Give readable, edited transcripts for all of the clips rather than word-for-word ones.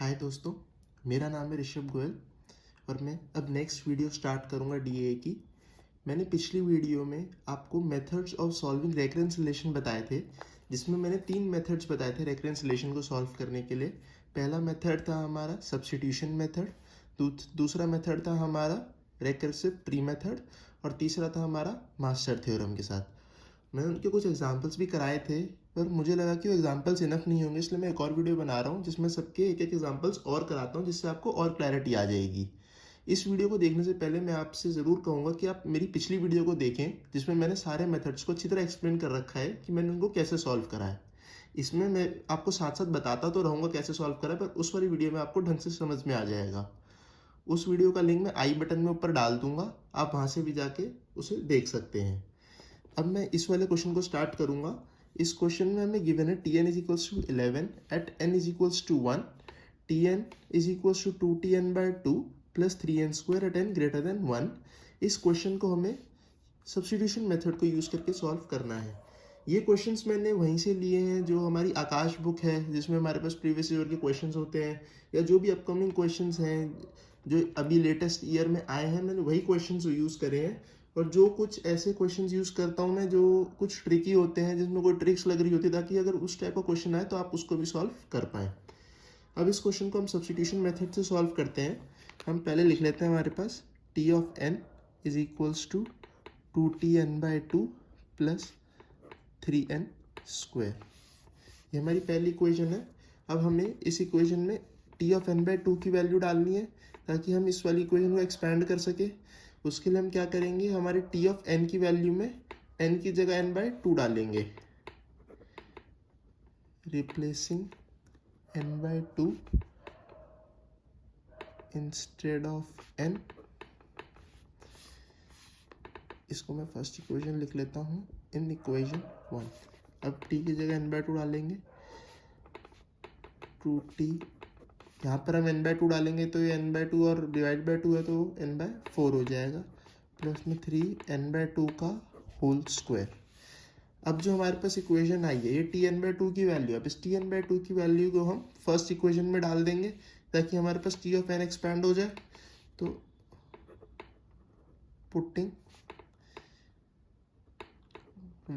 हाय दोस्तों, मेरा नाम है ऋषभ गोयल और मैं अब नेक्स्ट वीडियो स्टार्ट करूंगा डीए की। मैंने पिछली वीडियो में आपको methods of solving recurrence relation बताए थे, जिसमें मैंने 3 मेथड्स बताए थे रेकरेंस रिलेशन को सॉल्व करने के लिए। पहला मेथड था हमारा सब्स्टिट्यूशन मेथड, दूसरा मेथड था हमारा रेकर्सिव ट्री मेथड और तीसरा था हमारा मास्टर थ्योरम के साथ। मैंने उनके कुछ एग्जाम्पल्स भी कराए थे, पर मुझे लगा कि वो एग्जाम्पल्स इनफ नहीं होंगे, इसलिए मैं एक और वीडियो बना रहा हूँ जिसमें सबके एक एक एग्जाम्पल्स और कराता हूँ, जिससे आपको और क्लैरिटी आ जाएगी। इस वीडियो को देखने से पहले मैं आपसे ज़रूर कहूँगा कि आप मेरी पिछली वीडियो को देखें, जिसमें मैंने सारे मेथड्स को अच्छी तरह एक्सप्लेन कर रखा है कि मैंने उनको कैसे सॉल्व करा है। इसमें मैं आपको साथ साथ बताता तो रहूँगा कैसे सॉल्व करा है, पर उस वाली वीडियो में आपको ढंग से समझ में आ जाएगा। उस वीडियो का लिंक मैं आई बटन में ऊपर डाल दूंगा, आप वहाँ से भी जाके उसे देख सकते हैं। अब मैं इस वाले क्वेश्चन को स्टार्ट करूंगा। इस क्वेश्चन में हमें गिवन है T N is equals to 11 at N is equals to 1, T N is equals to 2tn/2 plus 3n square at N greater than 1। इस क्वेश्चन को हमें सब्स्टिट्यूशन मेथड को यूज़ करके सॉल्व करना है। ये क्वेश्चंस मैंने वहीं से लिए हैं जो हमारी आकाश बुक है, जिसमें हमारे पास प्रीवियस ईयर के क्वेश्चंस होते हैं, या जो भी अपकमिंग क्वेश्चंस हैं जो अभी लेटेस्ट ईयर में आए हैं, मैंने वही क्वेश्चंस यूज़ करे हैं। और जो कुछ ऐसे क्वेश्चंस यूज़ करता हूँ मैं जो कुछ ट्रिकी होते हैं, जिसमें कोई ट्रिक्स लग रही होती है, ताकि अगर उस टाइप का क्वेश्चन आए तो आप उसको भी सॉल्व कर पाएँ। अब इस क्वेश्चन को हम सब्स्टिट्यूशन मेथड से सॉल्व करते हैं। हम पहले लिख लेते हैं हमारे पास T of N is equals to 2tn/2 plus 3n square. ये हमारी पहली इक्वेशन है। अब हमें इस इक्वेशन में टी ऑफ n/2 की वैल्यू डालनी है, ताकि हम इस वाली इक्वेशन को एक्सपैंड कर सके। उसके लिए हम क्या करेंगे, हमारे टी ऑफ n की वैल्यू में n की जगह n/2 डालेंगे, replacing n/2 instead of n। इसको मैं फर्स्ट इक्वेशन लिख लेता हूँ इन इक्वेशन 1। अब t की जगह n/2 डालेंगे, 2t, यहाँ पर हम n/2 डालेंगे तो ये n/2 और डिवाइड बाई 2 है तो n/4 हो जाएगा, प्लस में 3n/2 का होल स्क्वायर। अब जो हमारे पास इक्वेशन आई है ये tn/2 की वैल्यू, अब इस tn/2 की वैल्यू को हम फर्स्ट इक्वेशन में डाल देंगे, ताकि हमारे पास t ऑफ n एक्सपैंड हो जाए। तो putting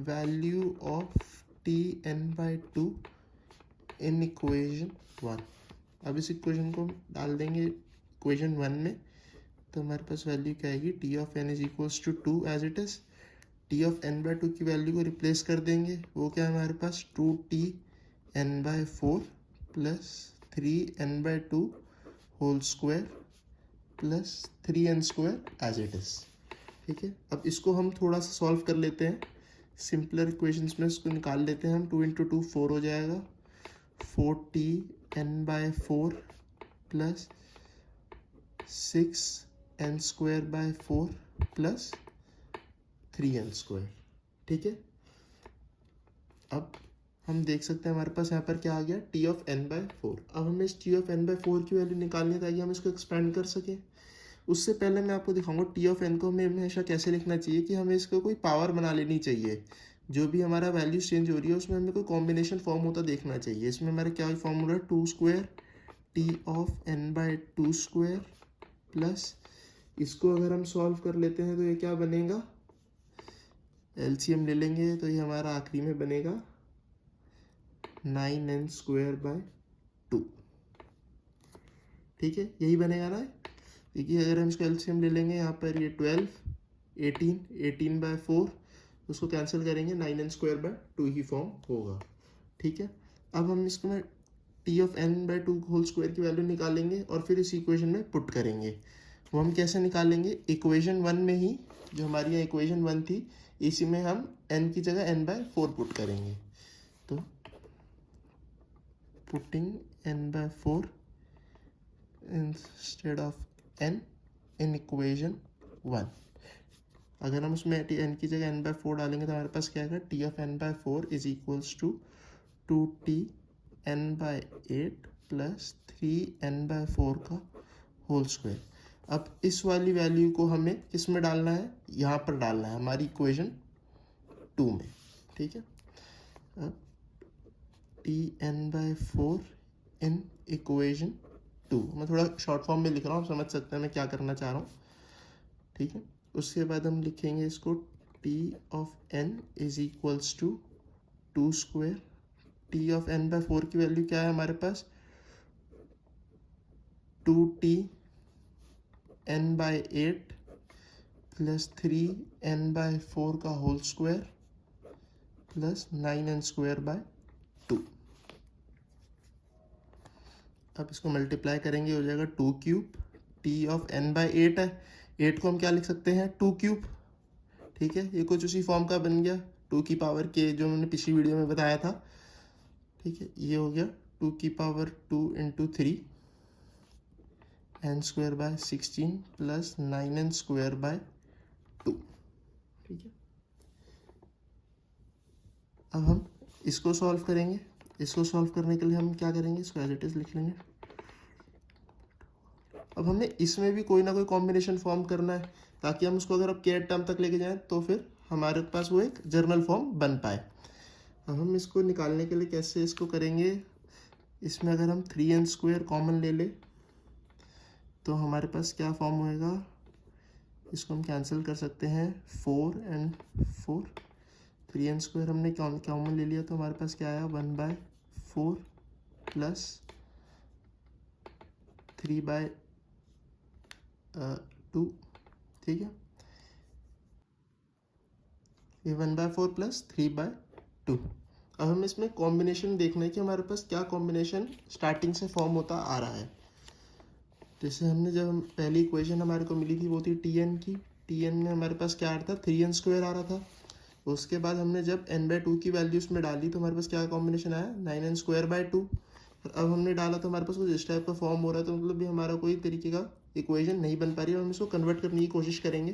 value of tn/2 in equation 1। अब इस इक्वेशन को डाल देंगे इक्वेशन 1 में, तो हमारे पास वैल्यू क्या आएगी, T of N is equals to 2 as it is. T of n/2 की वैल्यू को रिप्लेस कर देंगे, वो क्या है हमारे पास 2tn/4 plus 3n/2 whole square plus 3n square as it is. ठीक है, अब इसको हम थोड़ा सा सॉल्व कर लेते हैं। सिंपलर इक्वेशंस में इसको निकाल लेते हैं हम। 2 × 2 4 हो जाएगा, 4tn/4 plus 6n² plus 3n square. ठीक है, अब हम देख सकते हैं हमारे पास यहाँ पर क्या आ गया, टी ऑफ n/4। अब हमें इस टी ऑफ n/4 की वैल्यू निकालनी है, ताकि हम इसको एक्सपेंड कर सकें। उससे पहले मैं आपको दिखाऊंगा टी ऑफ n को हमें हमेशा कैसे लिखना चाहिए, कि हमें इसको कोई पावर बना लेनी चाहिए। जो भी हमारा वैल्यू चेंज हो रही है उसमें हमें कोई कॉम्बिनेशन फॉर्म होता देखना चाहिए। इसमें हमारा क्या फॉर्मूला है, 2 square T of n/2 square plus, इसको अगर हम सॉल्व कर लेते हैं तो ये क्या बनेगा, एलसीएम ले लेंगे तो ये हमारा आखिरी में बनेगा 9n²/2। ठीक है, यही बनेगा ना। देखिए अगर हम इसको एलसीएम ले लेंगे, यहाँ पर ये 12, 18/4, उसको कैंसिल करेंगे, 9n²/2 ही फॉर्म होगा। ठीक है, अब हम इसको में T of n/2 whole square की वैल्यू निकालेंगे और फिर इस इक्वेशन में पुट करेंगे। वो हम कैसे निकालेंगे, इक्वेशन 1 में ही, जो हमारी यहाँ इक्वेशन 1 थी, इसी में हम n की जगह n/4 पुट करेंगे। तो putting n/4 instead of n in equation 1। अगर हम उसमें n की जगह n/4 डालेंगे तो हमारे पास क्या आएगा, T of n/4 is equals to 2tn/8 plus 3n/4 का होल स्क्वायर। अब इस वाली वैल्यू को हमें किस में डालना है, यहाँ पर डालना है हमारी इक्वेशन 2 में। ठीक है, अब tn/4 इन इक्वेशन 2। मैं थोड़ा शॉर्ट फॉर्म में लिख रहा हूँ, आप समझ सकते हैं मैं क्या करना चाह रहा हूँ, ठीक है। उसके बाद हम लिखेंगे इसको t of n is equals to 2 square, t of n by 4 की वैल्यू क्या है हमारे पास, 2t n बाय 8 प्लस 3n बाय 4 का whole square plus 9n square by 2। अब इसको मल्टीप्लाई करेंगे, हो जाएगा 2 cube, t of n by 8 है, 8 को हम क्या लिख सकते हैं 2 क्यूब, ठीक है। ये कुछ उसी फॉर्म का बन गया 2 की पावर k जो मैंने पिछली वीडियो में बताया था, ठीक है। ये हो गया 2 की power 2 into 3 n square by 16 plus 9n square by 2, ठीक है। अब हम इसको सॉल्व करेंगे। इसको सॉल्व करने के लिए हम क्या करेंगे, इसको एज इट इज लिख लेंगे। अब हमें इसमें भी कोई ना कोई कॉम्बिनेशन फॉर्म करना है ताकि हम उसको अगर अब के टर्म तक लेके जाएं तो फिर हमारे पास वो एक जर्नल फॉर्म बन पाए। अब हम इसको निकालने के लिए कैसे इसको करेंगे, इसमें अगर हम 3n स्क्वायर कॉमन ले ले तो हमारे पास क्या फॉर्म होएगा, इसको हम कैंसिल कर सकते हैं 4 and 4, 3n स्क्वायर हमने कॉमन ले लिया तो हमारे पास क्या आया 1/4 प्लस 3/2, ठीक है। ये 1/4 प्लस 3/2। अब हम इसमें कॉम्बिनेशन देखना है कि हमारे पास क्या कॉम्बिनेशन स्टार्टिंग से फॉर्म होता आ रहा है। जैसे हमने जब हम पहली इक्वेशन हमारे को मिली थी वो थी tn की, tn में हमारे पास क्या आ रहा था 3n स्क्वायर आ रहा था। उसके बाद हमने जब n/2 की वैल्यू उसमें डाली तो हमारे पास क्या कॉम्बिनेशन आया 9n स्क्वायर बाय 2। अब हमने डाला तो हमारे पास कुछ इस टाइप का फॉर्म हो रहा है, तो मतलब भी हमारा कोई तरीके का इक्वेशन नहीं बन पा रही है। हम इसको कन्वर्ट करने की कोशिश करेंगे।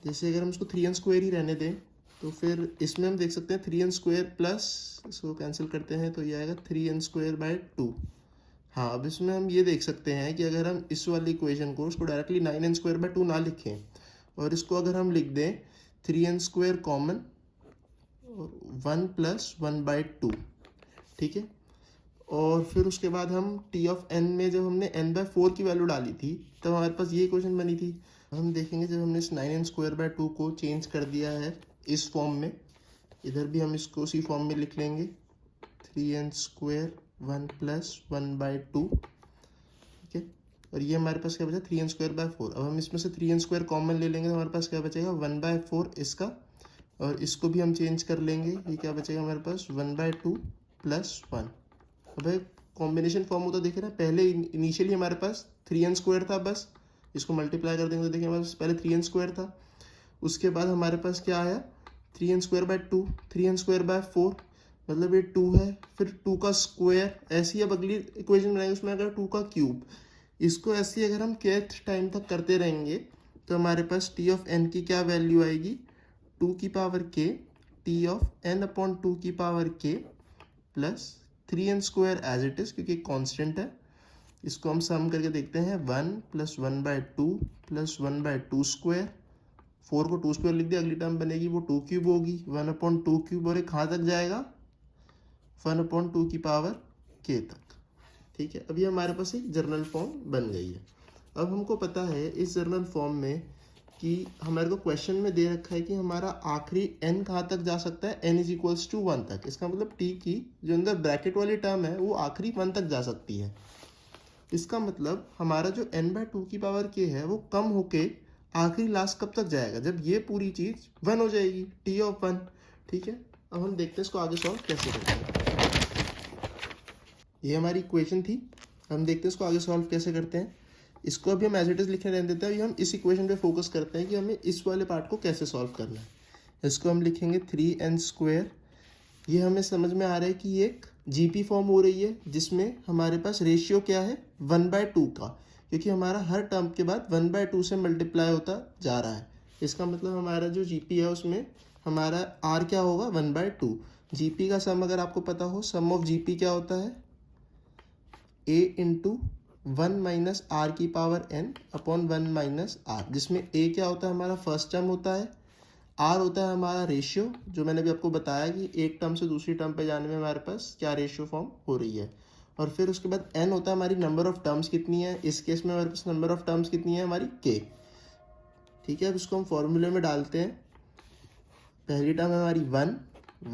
जैसे अगर हम इसको 3n स्क्वायर ही रहने दें तो फिर इसमें हम देख सकते हैं 3n स्क्वायर प्लस इसको कैंसिल करते हैं तो ये आएगा 3n स्क्वायर बाय 2। हाँ, अब इसमें हम ये देख सकते हैं कि अगर हम इस वाली इक्वेशन को उसको डायरेक्टली 9n स्क्वायर बाय 2 ना लिखें और इसको अगर हम लिख दें 3n स्क्वायर कॉमन और 1 प्लस 1/2, ठीक है। और फिर उसके बाद हम t ऑफ n में जब हमने n/4 की वैल्यू डाली थी तब हमारे पास ये इक्वेशन बनी थी। हम देखेंगे जब हमने इस 9n स्क्वायर बाय 2 को चेंज कर दिया है इस फॉर्म में, इधर भी हम इसको उसी फॉर्म में लिख लेंगे 3n स्क्वायर 1 प्लस 1/2, ठीक है। और ये हमारे पास क्या बचा 3n स्क्वायर बाय 4। अब हम इसमें से 3n स्क्वायर कॉमन ले लेंगे तो हमारे पास क्या बचेगा 1/4 इसका, और इसको भी हम चेंज कर लेंगे, ये क्या बचेगा हमारे पास 1/2 प्लस 1। अब कॉम्बिनेशन फॉर्म होता देखे ना, पहले इनिशियली हमारे पास 3n स्क्वायर था, बस इसको मल्टीप्लाई कर देंगे तो देखिए हमारे पास पहले 3n स्क्वायर था। उसके बाद हमारे पास क्या आया 3n square by 2, 3n square by 4, मतलब ये 2 है, फिर 2 का स्क्वायर। ऐसी अब अगली इक्वेशन बनाएंगे उसमें अगर 2 का क्यूब, इसको ऐसे अगर हम kth टाइम तक करते रहेंगे तो हमारे पास t ऑफ n की क्या वैल्यू आएगी 2 की power k, t of n upon 2 की power k plus 3n square as it is क्योंकि कांस्टेंट है। इसको हम सम करके देखते हैं 1 प्लस 1/2 प्लस 1/2 स्क्वायर, 4 को 2 स्क्वायर लिख दिया, अगली टर्म बनेगी वो 2 क्यूब होगी, 1/2 क्यूब, और ये कहाँ तक जाएगा 1/2 की पावर k तक, ठीक है। अभी हमारे पास एक जर्नल फॉर्म बन गई है। अब हमको पता है इस जर्नल फॉर्म में कि हमारे को क्वेश्चन में दे रखा है कि हमारा आखिरी n कहाँ तक जा सकता है, n इज इक्वल्स टू 1 तक। इसका मतलब t की जो अंदर ब्रैकेट वाली टर्म है वो आखिरी 1 तक जा सकती है। इसका मतलब हमारा जो n/2 की पावर k है वो कम होके आखिरी लास्ट कब तक जाएगा, जब ये पूरी चीज 1 हो जाएगी, t ऑफ 1, ठीक है। अब हम देखते हैं इसको आगे सॉल्व कैसे करते हैं। ये हमारी इक्वेशन थी, हम देखते हैं इसको आगे सॉल्व कैसे करते हैं। इसको अभी हम एज इट इज लिखने रहने देते हैं, अभी हम इस इक्वेशन पे फोकस करते हैं कि हमें इस वाले पार्ट को कैसे सॉल्व करना है। इसको हम लिखेंगे 3n स्क्वायर, ये हमें समझ में आ रहा है कि ये एक जीपी फॉर्म हो रही है जिसमें हमारे पास रेशियो क्या है 1/2 का, क्योंकि हमारा हर टर्म के बाद 1/2 से मल्टीप्लाई होता जा रहा है। इसका मतलब हमारा जो जीपी है उसमें हमारा आर क्या होगा 1/2। जीपी का सम अगर आपको पता हो, सम ऑफ जीपी क्या होता है a इंटू 1 माइनस आर की power n upon 1 minus R, जिसमें a क्या होता है हमारा फर्स्ट टर्म होता है, r होता है हमारा रेशियो, जो मैंने भी आपको बताया कि एक टर्म से दूसरी टर्म पे जाने में हमारे पास क्या रेशियो फॉर्म हो रही है, और फिर उसके बाद n होता है हमारी नंबर ऑफ टर्म्स कितनी है, इस केस में हमारे पास नंबर ऑफ टर्म्स कितनी है हमारी k। ठीक है, अब इसको हम फॉर्मूले में डालते हैं। पहली टर्म है हमारी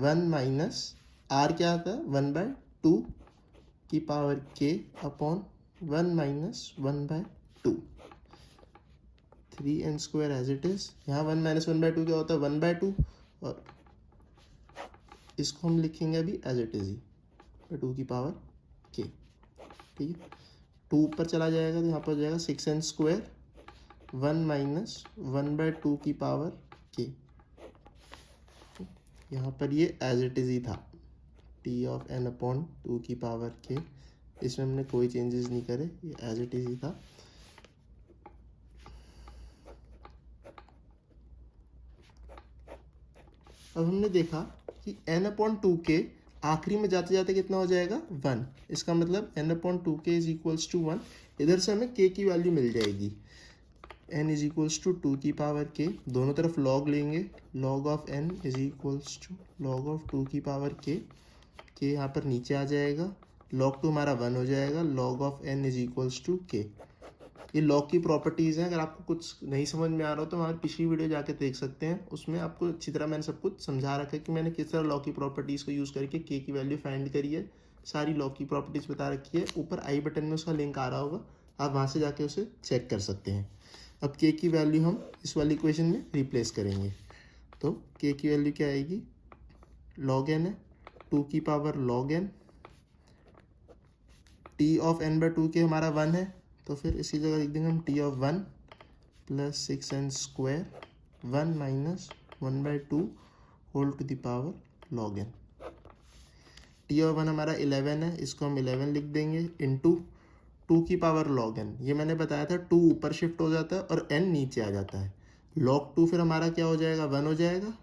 1 माइनस r क्या आता है 1/2 की power k upon 1 minus 1/2, 3n² as it is. यहाँ 1 माइनस 1/2 क्या होता है 1/2, और इसको हम लिखेंगे अभी एज इट इज ही 2 की पावर k। ठीक है, 2 ऊपर चला जाएगा तो यहाँ पर हो जाएगा 6n², 1 माइनस 1/2 की पावर k। यहाँ पर ये एज इट इज ही था, t ऑफ n अपॉन 2 की पावर k। इसमें हमने कोई चेंजेस नहीं करे, ये एज इट इज ही था। अब हमने देखा कि n अपॉन 2k आखिरी में जाते जाते कितना हो जाएगा 1। इसका मतलब n upon 2k is equals to 1। इधर से हमें k की वैल्यू मिल जाएगी, n इज इक्वल्स टू 2 की पावर k। दोनों तरफ log लेंगे, log of n is equals to log of 2 की पावर k। k यहाँ पर नीचे आ जाएगा, log 2 हमारा 1 हो जाएगा, log of n is equals to k। ये लॉग की प्रॉपर्टीज़ हैं। अगर आपको कुछ नहीं समझ में आ रहा हो तो हमारी पिछली वीडियो जाके देख सकते हैं, उसमें आपको अच्छी तरह मैंने सब कुछ समझा रखा है कि मैंने किस तरह लॉग की प्रॉपर्टीज़ को यूज़ करके के की वैल्यू फाइंड करी है। सारी लॉग की प्रॉपर्टीज़ बता रखी है, ऊपर आई बटन में उसका लिंक आ रहा होगा, आप वहाँ से जाके उसे चेक कर सकते हैं। अब के की वैल्यू हम इस वाली इक्वेशन में रिप्लेस करेंगे, तो के की वैल्यू क्या आएगी, log n है, 2 की power log n, t of n/2 के हमारा 1 है, तो फिर इसी जगह लिख देंगे हम t of 1 plus 6n², 1 minus 1/2 whole to the power log n। t of 1 हमारा 11 है, इसको हम 11 लिख देंगे इंटू 2 की पावर log n। ये मैंने बताया था 2 ऊपर शिफ्ट हो जाता है और n नीचे आ जाता है। log 2 फिर हमारा क्या हो जाएगा 1 हो जाएगा।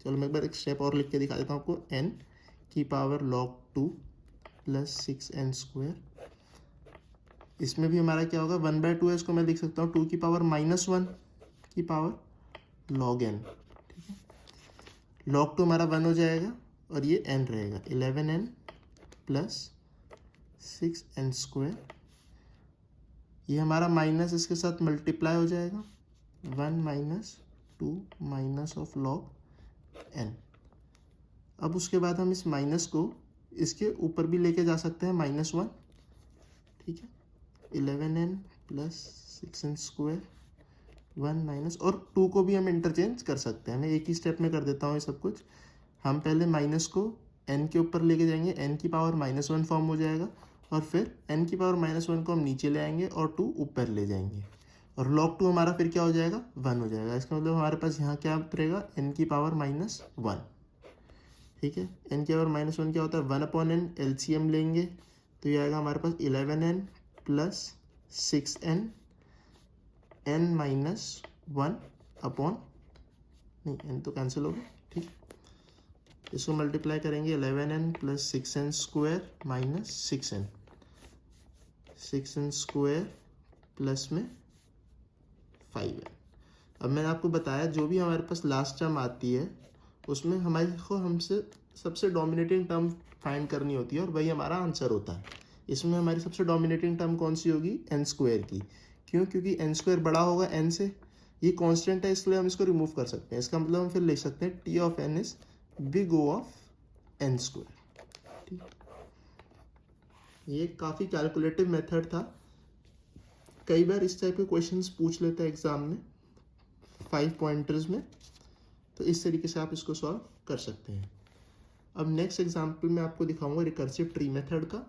चलो मैं एक बार एक स्टेप और लिख के दिखा देता हूँ आपको, n की पावर log 2 प्लस 6n²। इसमें भी हमारा क्या होगा 1/2 है, इसको मैं लिख सकता हूँ 2 की पावर -1 की पावर log n। ठीक है, log 2 हमारा 1 हो जाएगा और ये n रहेगा, 11n प्लस 6n²। ये हमारा माइनस इसके साथ मल्टीप्लाई हो जाएगा, 1 minus 2 minus of log n। अब उसके बाद हम इस माइनस को इसके ऊपर भी लेके जा सकते हैं -1। ठीक है, 11n प्लस 6n², 1 माइनस, और 2 को भी हम इंटरचेंज कर सकते हैं। मैं एक ही स्टेप में कर देता हूँ ये सब कुछ। हम पहले माइनस को n के ऊपर लेके जाएंगे, n की पावर -1 फॉर्म हो जाएगा, और फिर n की पावर -1 को हम नीचे ले आएंगे और 2 ऊपर ले जाएंगे, और log 2 हमारा फिर क्या हो जाएगा 1 हो जाएगा। इसका मतलब हमारे पास यहाँ क्या रहेगा n की पावर -1। ठीक है, n की पावर -1 क्या होता है 1 अपॉन n, LCM लेंगे तो ये आएगा हमारे पास 11n plus 6n, n minus 1 upon, नहीं n तो कैंसिल हो गया। ठीक, इसको मल्टीप्लाई करेंगे 11n plus 6n² minus 6n, 6n² plus में 5n। अब मैंने आपको बताया जो भी हमारे पास लास्ट टर्म आती है उसमें हमारे को हमसे सबसे डोमिनेटिंग टर्म फाइंड करनी होती है और वही हमारा आंसर होता है। इसमें हमारी सबसे डोमिनेटिंग टर्म कौन सी होगी n² की। क्यों, क्योंकि n² बड़ा होगा n से, ये कांस्टेंट है इसलिए हम इसको रिमूव कर सकते हैं। इसका मतलब हम फिर लिख सकते हैं t of n is big O of n²। ठीक, ये काफ़ी कैलकुलेटिव मेथड था। कई बार इस टाइप के क्वेश्चंस पूछ लेते हैं एग्जाम में 5 पॉइंटर्स में, तो इस तरीके से आप इसको सॉल्व कर सकते हैं। अब नेक्स्ट एग्जाम्पल में आपको दिखाऊंगा रिकर्सिव ट्री मेथड का।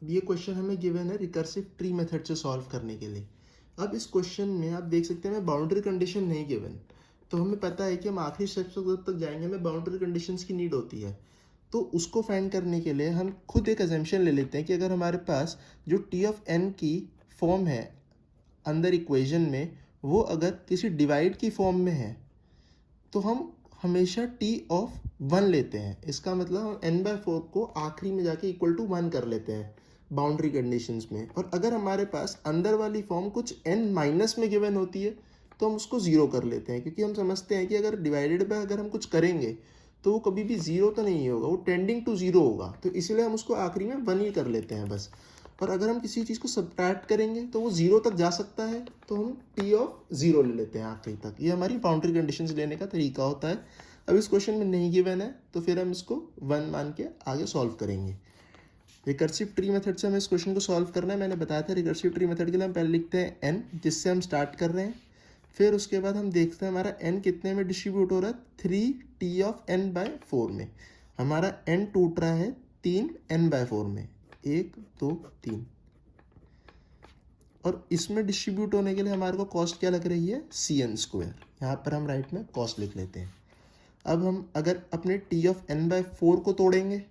ये क्वेश्चन हमें गिवन है रिकर्सिव ट्री मेथड से सॉल्व करने के लिए। अब इस क्वेश्चन में आप देख सकते हैं बाउंड्री कंडीशन नहीं गिवन, तो हमें पता है कि हम आखिरी स्टेप तक जाएंगे हमें बाउंड्री कंडीशंस की नीड होती है। तो उसको फाइंड करने के लिए हम खुद एक अजम्पशन ले लेते हैं कि अगर हमारे पास जो टी ऑफ एन की फॉर्म है अंदर इक्वेशन में वो अगर किसी डिवाइड की फॉर्म में है तो हम हमेशा t ऑफ 1 लेते हैं। इसका मतलब हम n/4 को आखिरी में जाके इक्वल टू 1 कर लेते हैं बाउंड्री कंडीशंस में। और अगर हमारे पास अंदर वाली फॉर्म कुछ n माइनस में गिवन होती है तो हम उसको 0 कर लेते हैं, क्योंकि हम समझते हैं कि अगर डिवाइडेड बाय अगर हम कुछ करेंगे तो वो कभी भी 0 तो नहीं होगा, वो टेंडिंग टू 0 होगा। तो इसलिए हम उसको आखिरी में 1 ही कर लेते हैं बस। और अगर हम किसी चीज़ को सब्ट्रैक्ट करेंगे तो वो 0 तक जा सकता है, तो हम t ऑफ 0 ले लेते हैं आखिरी तक। ये हमारी बाउंड्री कंडीशंस लेने का तरीका होता है। अब इस क्वेश्चन में नहीं गिवन है तो फिर हम इसको 1 मान के आगे सॉल्व करेंगे। रिकर्सिव ट्री मेथड से हमें इस क्वेश्चन को सॉल्व करना है। मैंने बताया था रिकर्सिव ट्री मेथड के लिए हम पहले लिखते हैं n, जिससे हम स्टार्ट कर रहे हैं। फिर उसके बाद हम देखते हैं हमारा n कितने में डिस्ट्रीब्यूट हो रहा है, 3t ऑफ n/4 में। हमारा n टूट रहा है 3 n/4 में, 1 2 3। और इसमें डिस्ट्रीब्यूट होने के लिए हमारे को कॉस्ट क्या लग रही है, cn²। यहाँ पर हम राइट में कॉस्ट लिख लेते हैं। अब हम अगर अपने t ऑफ n/4 को तोड़ेंगे,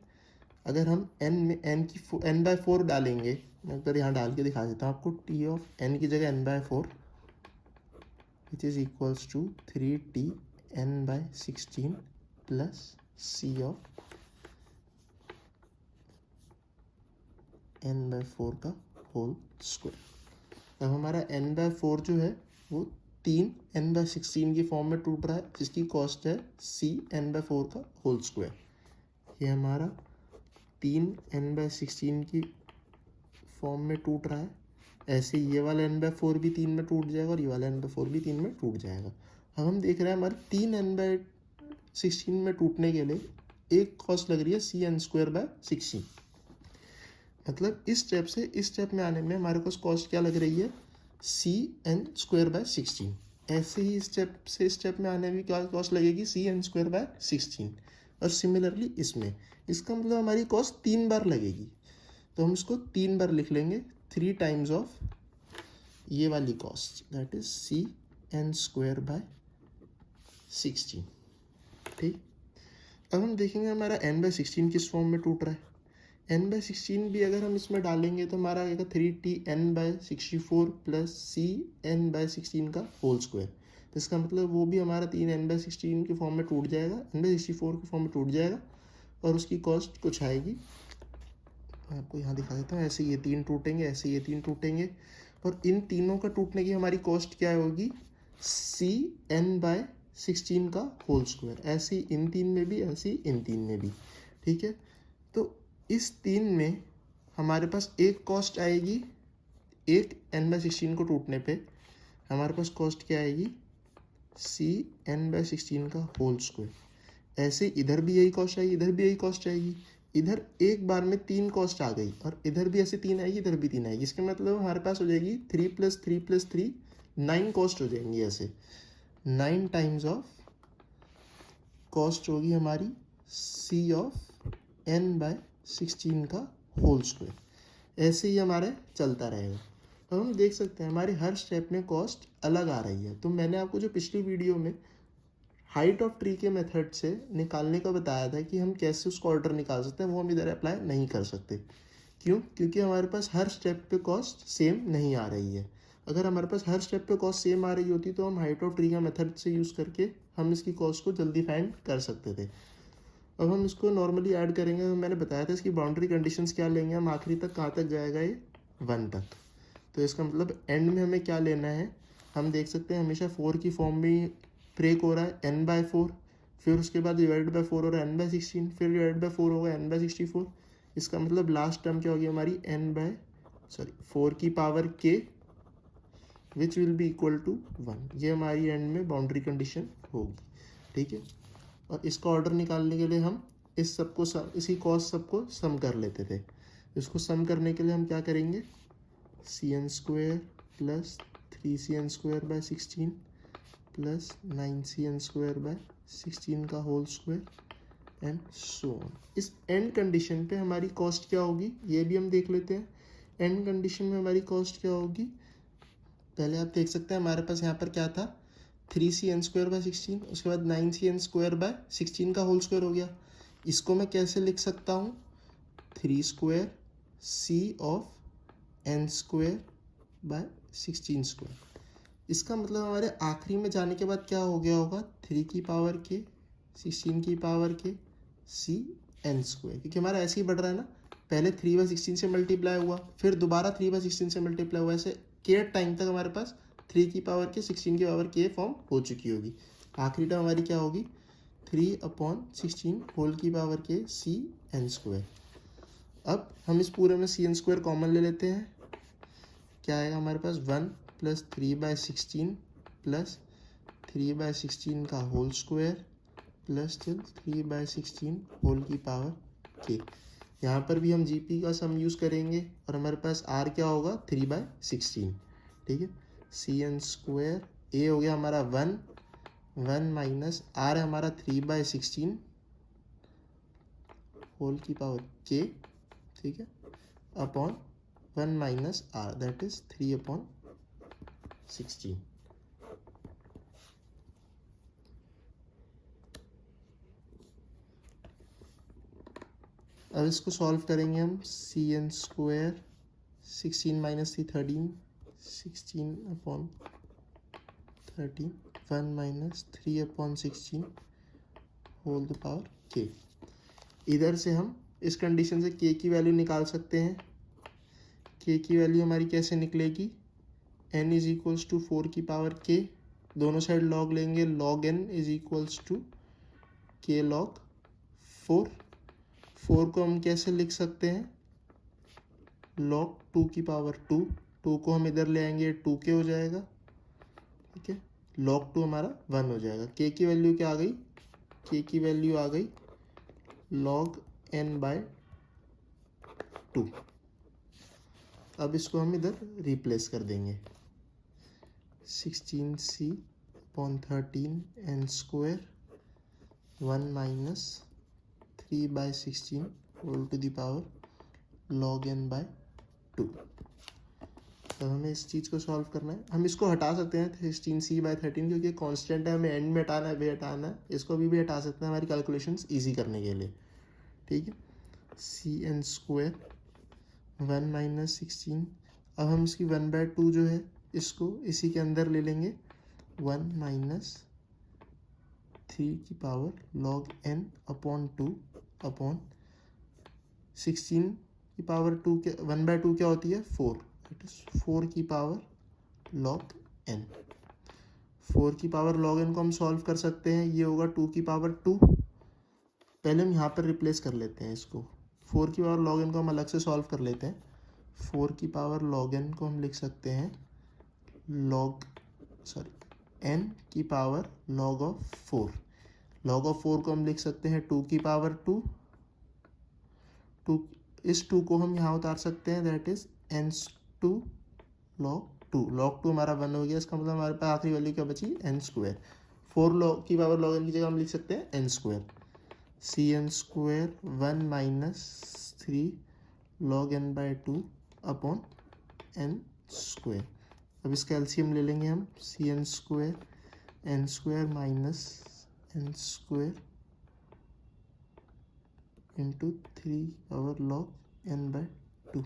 अगर हम n में n/4 डालेंगे, मैं अगर यहाँ डाल के दिखा देता हूँ आपको, t ऑफ n की जगह n/4 which is equals to 3t n/16 plus c of n/4 का होल स्क्वायर। अब हमारा n/4 जो है वो 3 n/16 की फॉर्म में टूट रहा है, जिसकी कॉस्ट है c n/4 का होल स्क्वायर। ये हमारा 3 n/16 की फॉर्म में टूट रहा है। ऐसे ये वाला n/4 भी 3 में टूट जाएगा और ये वाला n/4 भी 3 में टूट जाएगा। अब हम देख रहे हैं हमारे 3 n/16 में टूटने के लिए एक कॉस्ट लग रही है cn²/16। मतलब इस स्टेप से इस स्टेप में आने में हमारे पास कॉस्ट क्या लग रही है, cn²/16। ऐसे ही स्टेप से स्टेप में आने में क्या कॉस्ट लगेगी, cn²/16। और सिमिलरली इसमें, इसका मतलब हमारी कॉस्ट 3 बार लगेगी। तो हम इसको 3 बार लिख लेंगे, 3 टाइम्स ऑफ ये वाली कॉस्ट, दैट इज cn²/16। ठीक। अब हम देखेंगे हमारा n/16 किस फॉर्म में टूट रहा है। n/16 भी अगर हम इसमें डालेंगे तो हमारा आएगा 3t n/64 plus c n/16 का होल स्क्वायर। तो इसका मतलब वो भी हमारा 3 n/16 के फॉर्म में टूट जाएगा, n/64 के फॉर्म में टूट जाएगा। और उसकी कॉस्ट कुछ आएगी, मैं आपको यहाँ दिखा देता हूँ। ऐसे ये 3 टूटेंगे, ऐसे ये 3 टूटेंगे, और इन तीनों का टूटने की हमारी कॉस्ट क्या होगी, c n/16 का होल स्क्वायर। ऐसी इन 3 में भी, ऐसी इन 3 में भी। ठीक है। तो इस 3 में हमारे पास एक कॉस्ट आएगी, एक n/16 को टूटने पे हमारे पास कॉस्ट क्या आएगी, c n/16 का होल स्क्वायर। ऐसे इधर भी यही कॉस्ट आएगी, इधर भी यही कॉस्ट आएगी। इधर एक बार में 3 कॉस्ट आ गई, और इधर भी ऐसे 3 आएगी, इधर भी 3 आएगी। इसका मतलब हमारे पास हो जाएगी 3 + 3 + 3 9 कॉस्ट हो जाएंगी। ऐसे 9 टाइम्स ऑफ कॉस्ट होगी हमारी c ऑफ n/16 का होल स्क्वायर। ऐसे ही हमारे चलता रहेगा। तो हम देख सकते हैं हमारे हर स्टेप में कॉस्ट अलग आ रही है। तो मैंने आपको जो पिछली वीडियो में हाइट ऑफ ट्री के मेथड से निकालने का बताया था कि हम कैसे उसको ऑर्डर निकाल सकते हैं, वो हम इधर अप्लाई नहीं कर सकते। क्यों? क्योंकि हमारे पास हर स्टेप पे कॉस्ट सेम नहीं आ रही है। अगर हमारे पास हर स्टेप पे कॉस्ट सेम आ रही होती तो हम हाइट ऑफ ट्री का मेथड से यूज़ करके हम इसकी कॉस्ट को जल्दी फाइंड कर सकते थे। अब हम इसको नॉर्मली ऐड करेंगे। मैंने बताया था इसकी बाउंड्री कंडीशंस क्या लेंगे हम, आखिरी तक कहाँ तक जाएगा, ये 1 तक। तो इसका मतलब एंड में हमें क्या लेना है, हम देख सकते हैं हमेशा 4 की फॉर्म में ब्रेक हो रहा है n/4, फिर उसके बाद डिवाइड बाय 4 हो रहा है n/16, फिर डिवाइड बाय 4 होगा n/64। इसका मतलब लास्ट टर्म क्या होगी हमारी, 4 की power k which will be equal to 1। ये हमारी एंड में बाउंड्री कंडीशन होगी। ठीक है। और इसका ऑर्डर निकालने के लिए हम इस सबको इसी कॉस्ट सबको सम कर लेते थे। इसको सम करने के लिए हम क्या करेंगे, cn² plus 3cn²/16 plus 9cn²/16 का whole square and so on. इस एंड कंडीशन पे हमारी कॉस्ट क्या होगी, ये भी हम देख लेते हैं। एंड कंडीशन में हमारी कॉस्ट क्या होगी, पहले आप देख सकते हैं हमारे पास यहाँ पर क्या था, 3cn²/16, उसके बाद 9cn²/16 का होल स्क्वायर हो गया। इसको मैं कैसे लिख सकता हूँ, 3² c ऑफ n²/16²। इसका मतलब हमारे आखिरी में जाने के बाद क्या हो गया होगा, 3 की पावर k 16 की पावर के सी एन स्क्वायर, क्योंकि हमारा ऐसे ही बढ़ रहा है ना, पहले 3/16 से मल्टीप्लाई हुआ, फिर दोबारा 3/16 से मल्टीप्लाई हुआ, ऐसे के टाइम तक हमारे पास 3 की पावर के 16 की पावर के फॉर्म हो चुकी होगी। आखिरी टर्म हमारी क्या होगी, 3/16 होल की पावर के सी एन स्क्वायर। अब हम इस पूरे में सी एन स्क्वायर कॉमन ले लेते हैं, क्या आएगा हमारे पास 1 + 3/16 + 3/16 का होल स्क्वायर प्लस 3/16 होल की पावर के। यहाँ पर भी हम जीपी का सम यूज़ करेंगे और हमारे पास आर क्या होगा 3/16, ठीक है। सी एन स्क्वायर ए हो गया हमारा 1 माइनस आर है हमारा 3/16 होल की पावर के, ठीक है, upon 1 minus r that is 3/16। अब इसको सॉल्व करेंगे हम, c n square 16 minus 13 16/13 1 minus 3/16 whole the power के। इधर से हम इस कंडीशन से के की वैल्यू निकाल सकते हैं। के की वैल्यू हमारी कैसे निकलेगी, n इज इक्वल्स टू 4 की पावर के, दोनों साइड लॉग लेंगे, log n is equals to k log 4। 4 को हम कैसे लिख सकते हैं, log 2 की पावर 2, 2 को हम इधर ले आएंगे 2k हो जाएगा, ठीक है, log 2 हमारा 1 हो जाएगा। k की वैल्यू क्या आ गई, k की वैल्यू आ गई log n/2। अब इसको हम इधर रिप्लेस कर देंगे, 16c/13 n square 1 minus 3/16 whole to the power log n/2। तो हमें इस चीज़ को सॉल्व करना है। हम इसको हटा सकते हैं 16c/13, क्योंकि कांस्टेंट है, हमें एंड में हटाना है, भी हटाना है, इसको भी हटा सकते हैं हमारी कैलकुलेशंस इजी करने के लिए, ठीक है। सी एन स्क्वायर 1 माइनस 16, अब हम इसकी 1/2 जो है इसको इसी के अंदर ले लेंगे, 1 माइनस 3 की पावर log n/2 अपॉन 16 की पावर 2 के 1/2 क्या होती है 4, दैट इज 4 की पावर log n। 4 की पावर log n को हम सॉल्व कर सकते हैं, ये होगा 2 की पावर 2। पहले हम यहाँ पर रिप्लेस कर लेते हैं इसको, 4 की पावर log n को हम अलग से सॉल्व कर लेते हैं। 4 की पावर log n को हम लिख सकते हैं n की power log of 4। log of 4 को हम लिख सकते हैं 2 की पावर 2, इस 2 को हम यहाँ उतार सकते हैं, that is n2 log 2। log 2 हमारा 1 हो गया, इसका मतलब हमारे पास आखिरी वैल्यू क्या बची n स्क्वायर। 4 log की पावर log n की जगह हम लिख सकते हैं n square, c n square 1 minus 3 log n/2 upon n square. अब इसका एलसीएम ले लेंगे हम, c n square n square minus n square into 3 power log n/2।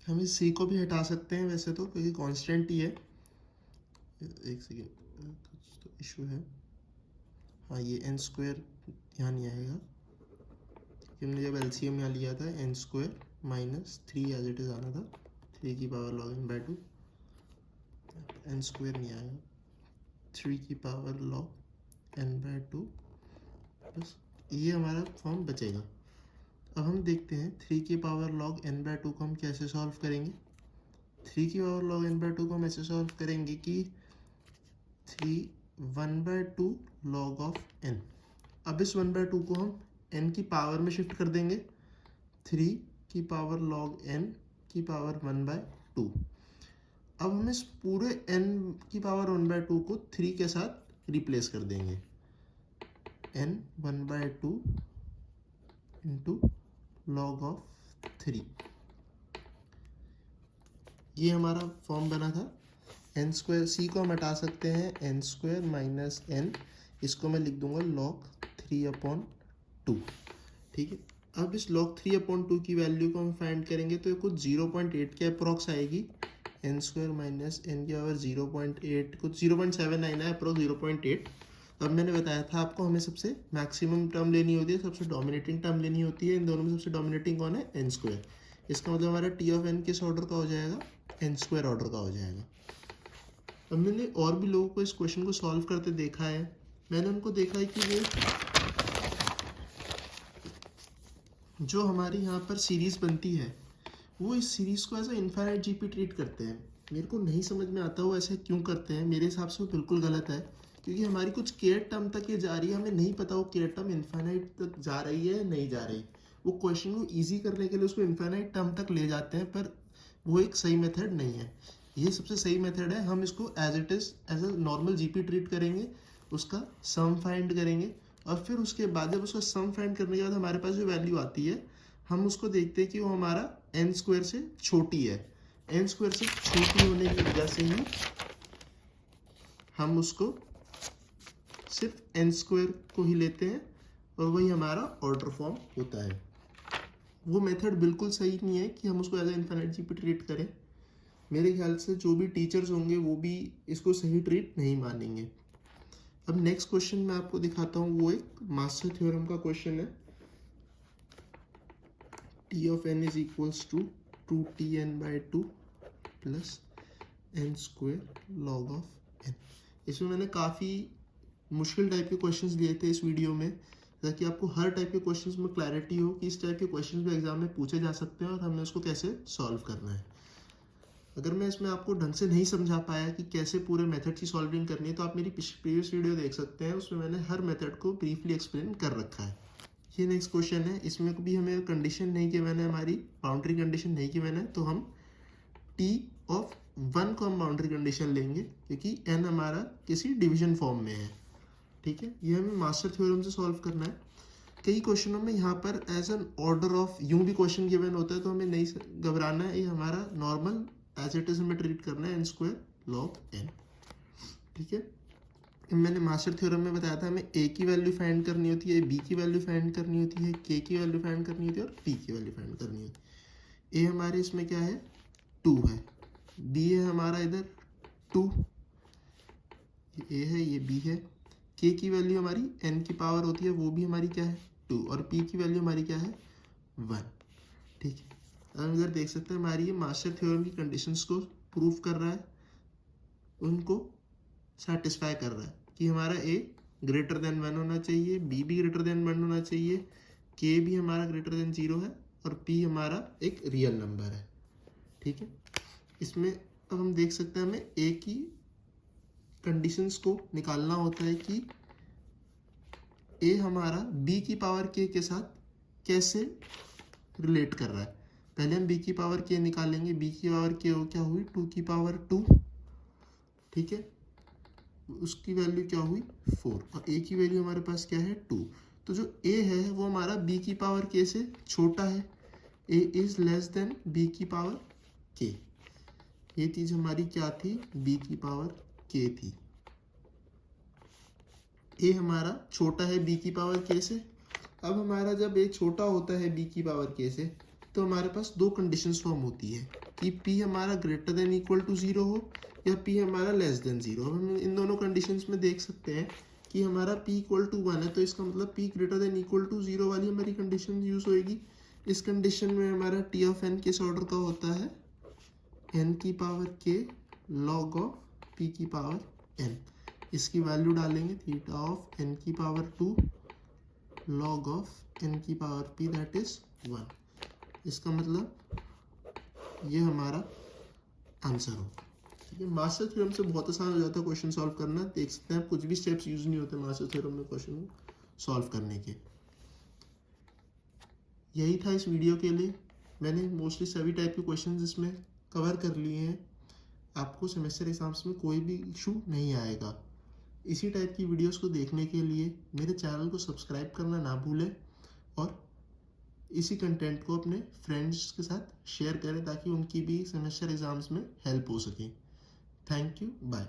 हम इस सी को भी हटा सकते हैं वैसे तो, क्योंकि कांस्टेंट ही है। एक सेकेंड, कुछ तो इशू है, हाँ ये n स्क्वायर यहाँ नहीं आएगा, हमने जब एलसीएम यहाँ लिया था n square minus 3 as it is आना था, 3 की power log n/2, n square नहीं आएगा, 3 की पावर log n/2 बस, ये हमारा फॉर्म बचेगा। अब हम देखते हैं 3 की पावर log n/2 को हम कैसे सॉल्व करेंगे। 3 की पावर log n/2 को हम ऐसे सॉल्व करेंगे कि 1/2 log ऑफ n। अब इस 1/2 को हम n की पावर में शिफ्ट कर देंगे, 3 की पावर log n की पावर 1/2। अब हम इस पूरे n की पावर 1/2 को 3 के साथ रिप्लेस कर देंगे, n 1/2 इंटू log ऑफ 3। ये हमारा फॉर्म बना था। n स्क्वायर, सी को हम हटा सकते हैं, n स्क्वायर माइनस n, इसको मैं लिख दूंगा log 3/2, ठीक है। अब इस log 3/2 की वैल्यू को हम फाइंड करेंगे तो ये कुछ 0.8 के अप्रॉक्स आएगी। n स्क्वायर माइनस n की पावर 0.8 कुछ 0.79 है अप्रॉक्स 0.8। अब मैंने बताया था आपको हमें सबसे मैक्सिमम टर्म लेनी होती है, सबसे डोमिनेटिंग टर्म लेनी होती है। इन दोनों में सबसे डोमिनेटिंग कौन है? n square. इसका मतलब हमारा t ऑफ n किस ऑर्डर का हो जाएगा? n स्क्वायर ऑर्डर का हो जाएगा। अब मैंने और भी लोगों को इस क्वेश्चन को सॉल्व करते देखा है। मैंने उनको देखा है कि वो जो हमारी यहाँ पर सीरीज़ बनती है वो इस सीरीज़ को as a infinite GP treat करते हैं। मेरे को नहीं समझ में आता वो ऐसे क्यों करते हैं। मेरे हिसाब से वो बिल्कुल गलत है, क्योंकि हमारी कुछ केयर टर्म तक ये जा रही है, हमें नहीं पता वो केयर टर्म इनफाइनाइट तक जा रही है या नहीं जा रही। वो क्वेश्चन को ईजी करने के लिए उसको इनफाइनाइट टर्म तक ले जाते हैं, पर वो एक सही मेथड नहीं है। ये सबसे सही मेथड है, हम इसको as it is as a normal GP treat करेंगे, उसका सम फाइंड करेंगे और फिर उसके बाद जब उसका सम फाइंड करने के बाद हमारे पास जो वैल्यू आती है हम उसको देखते हैं कि वो हमारा n स्क्वायर से छोटी है। n स्क्वायर से छोटी होने की वजह से ही हम उसको सिर्फ n स्क्वायर को ही लेते हैं और वही हमारा ऑर्डर फॉर्म होता है। वो मेथड बिल्कुल सही नहीं है कि हम उसको as a infinite GP treat करें। मेरे ख्याल से जो भी टीचर्स होंगे वो भी इसको सही ट्रीट नहीं मानेंगे। अब नेक्स्ट क्वेश्चन मैं आपको दिखाता हूँ, वो एक मास्टर थ्योरम का क्वेश्चन है। t of n is equals to 2tn/2 plus n square log of n। इसमें मैंने काफ़ी मुश्किल टाइप के क्वेश्चंस लिए थे इस वीडियो में, ताकि आपको हर टाइप के क्वेश्चंस में क्लैरिटी हो कि इस टाइप के क्वेश्चंस भी एग्जाम में पूछे जा सकते हैं और हमें उसको कैसे सॉल्व करना है। अगर मैं इसमें आपको ढंग से नहीं समझा पाया कि कैसे पूरे मेथड की सॉल्विंग करनी है तो आप मेरी प्रीवियस वीडियो देख सकते हैं, उसमें मैंने हर मेथड को ब्रीफली एक्सप्लेन कर रखा है। ये नेक्स्ट क्वेश्चन है, इसमें भी हमें कंडीशन नहीं गिवन है, हमारी बाउंड्री कंडीशन नहीं गिवन है, तो हम t ऑफ 1 को हम बाउंड्री कंडीशन लेंगे क्योंकि n हमारा किसी डिवीजन फॉर्म में है। ठीक है, ये हमें मास्टर थ्योरम से सॉल्व करना है। कई क्वेश्चनों में यहाँ पर एज एन ऑर्डर ऑफ यूं भी क्वेश्चन गिवन होता है, तो हमें नहीं घबराना है। ये हमारा नॉर्मल एज इट इज हमें ट्रीट करना है, n स्क्वायर log n। ठीक है, मैंने मास्टर थ्योरम में बताया था हमें a की वैल्यू फाइंड करनी होती है, b की वैल्यू फाइंड करनी होती है, k की वैल्यू फाइंड करनी होती है और p की वैल्यू फाइंड करनी होती है। a हमारे इसमें क्या है? 2 है। b है हमारा इधर 2, ये a है, ये b है। k की वैल्यू हमारी n की पावर होती है, वो भी हमारी क्या है? 2, और p की वैल्यू हमारी क्या है? 1। ठीक है, अब इधर देख सकते हैं हमारी ये मास्टर थ्योरम की कंडीशंस को प्रूव कर रहा है, उनको सेटिस्फाई कर रहा है कि हमारा a ग्रेटर देन 1 होना चाहिए, b भी ग्रेटर देन 1 होना चाहिए, k भी हमारा ग्रेटर देन 0 है और p हमारा एक रियल नंबर है। ठीक है, इसमें अब हम देख सकते हैं हमें a की कंडीशंस को निकालना होता है कि a हमारा b की पावर k के साथ कैसे रिलेट कर रहा है। पहले हम b की पावर k निकालेंगे, b की पावर k क्या हुई? 2 की पावर 2। ठीक है, उसकी वैल्यू क्या हुई? 4, और a की वैल्यू हमारे पास क्या है? 2। तो जो a है वो हमारा b की पावर k से छोटा है, a is less than b की पावर k। ये चीज हमारी क्या थी? b की पावर k थी। a हमारा छोटा है b की पावर k से। अब हमारा जब a छोटा होता है b की पावर k से, तो हमारे पास दो कंडीशंस फॉर्म होती है कि p हमारा ग्रेटर देन इक्वल टू 0 हो या p हमारा लेस देन 0। हम इन दोनों कंडीशंस में देख सकते हैं कि हमारा p इक्वल टू 1 है, तो इसका मतलब p greater than equal to 0 वाली हमारी कंडीशन यूज होएगी। इस कंडीशन में हमारा t ऑफ n किस ऑर्डर का होता है? n की power k log of p की पावर n। इसकी वैल्यू डालेंगे, थीटा ऑफ n की पावर 2 log ऑफ n की पावर p दैट इज 1। इसका मतलब ये हमारा आंसर हो। ठीक है, मास्टर थ्योरम से बहुत आसान हो जाता है क्वेश्चन सॉल्व करना। देख सकते हैं कुछ भी स्टेप्स यूज नहीं होते मास्टर थ्योरम में क्वेश्चन सॉल्व करने के। यही था इस वीडियो के लिए। मैंने मोस्टली सभी टाइप के क्वेश्चंस इसमें कवर कर लिए हैं। आपको सेमेस्टर एग्जाम्स में कोई भी इशू नहीं आएगा। इसी टाइप की वीडियोस को देखने के लिए मेरे चैनल को सब्सक्राइब करना ना भूलें और इसी कंटेंट को अपने फ्रेंड्स के साथ शेयर करें ताकि उनकी भी सेमेस्टर एग्जाम्स में हेल्प हो सके। Thank you, bye.